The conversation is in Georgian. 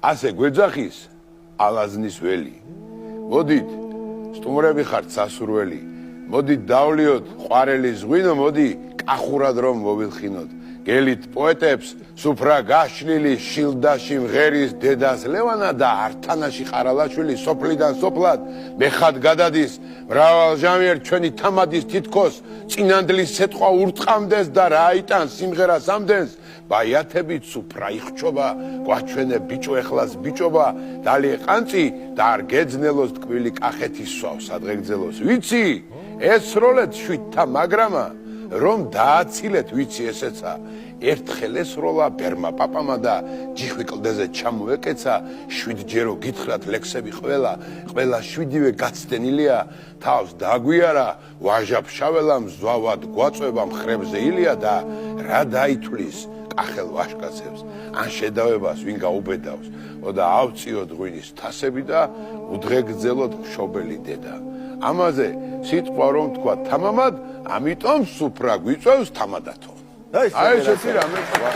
ასე გვეძახის ალაზნის ველი. მოდით, სტუმრები ხართ სასურველი. მოდით დავლიოთ ყვარელის ღვინო, მოდი კახურად რომ მოვილხინოთ. გელით პოეტებს სუფრა გაშლილი შილდაში მღერის დედას ლევანა და ართანაში ყარალაშვილი სოფლიდან სოფლად მეხად გადადის მრავალჟამიერ ჩვენი თამადის თითქოს წინანდლის სეტყვა ურტყამდეს და რა აიტანს სიმღერას ამდენს ბაიათებით სუფრა იხჩობა გვაჩვენე ბიჭო ეხლას ბიჭობა დალი ყანწი და არ გეძნელოს ტკბილი კახეთის სვავს ადღეგძელოს ვიცი ესროლეთ შვიდთა მაგრამა რომ დააცილეთ ვიცი ესეცა ერთხელ ესროლა ბერმა პაპამა და ჯიხვი კლდეზე ჩამოეკეცა შვიდჯერო გითხრათ ლექსები ყველა შვიდივე გაცდენილია თავს დაგვიარა ვაჟაფშაველა მზვავად გვაწვება მხრებზე ილია და რა დაითვლის კახელ ვაშკაცებს ან შედავებას ვინ გაუბედავს და ავწიოთ ღვინის თასები და უდღეგძელოთ მშობელი დედა ამაზე სიტყვა რომ თქვა თამამად ამიტომ სუფრა გვიწევს თამადათო აი ესეთი რამე თქვა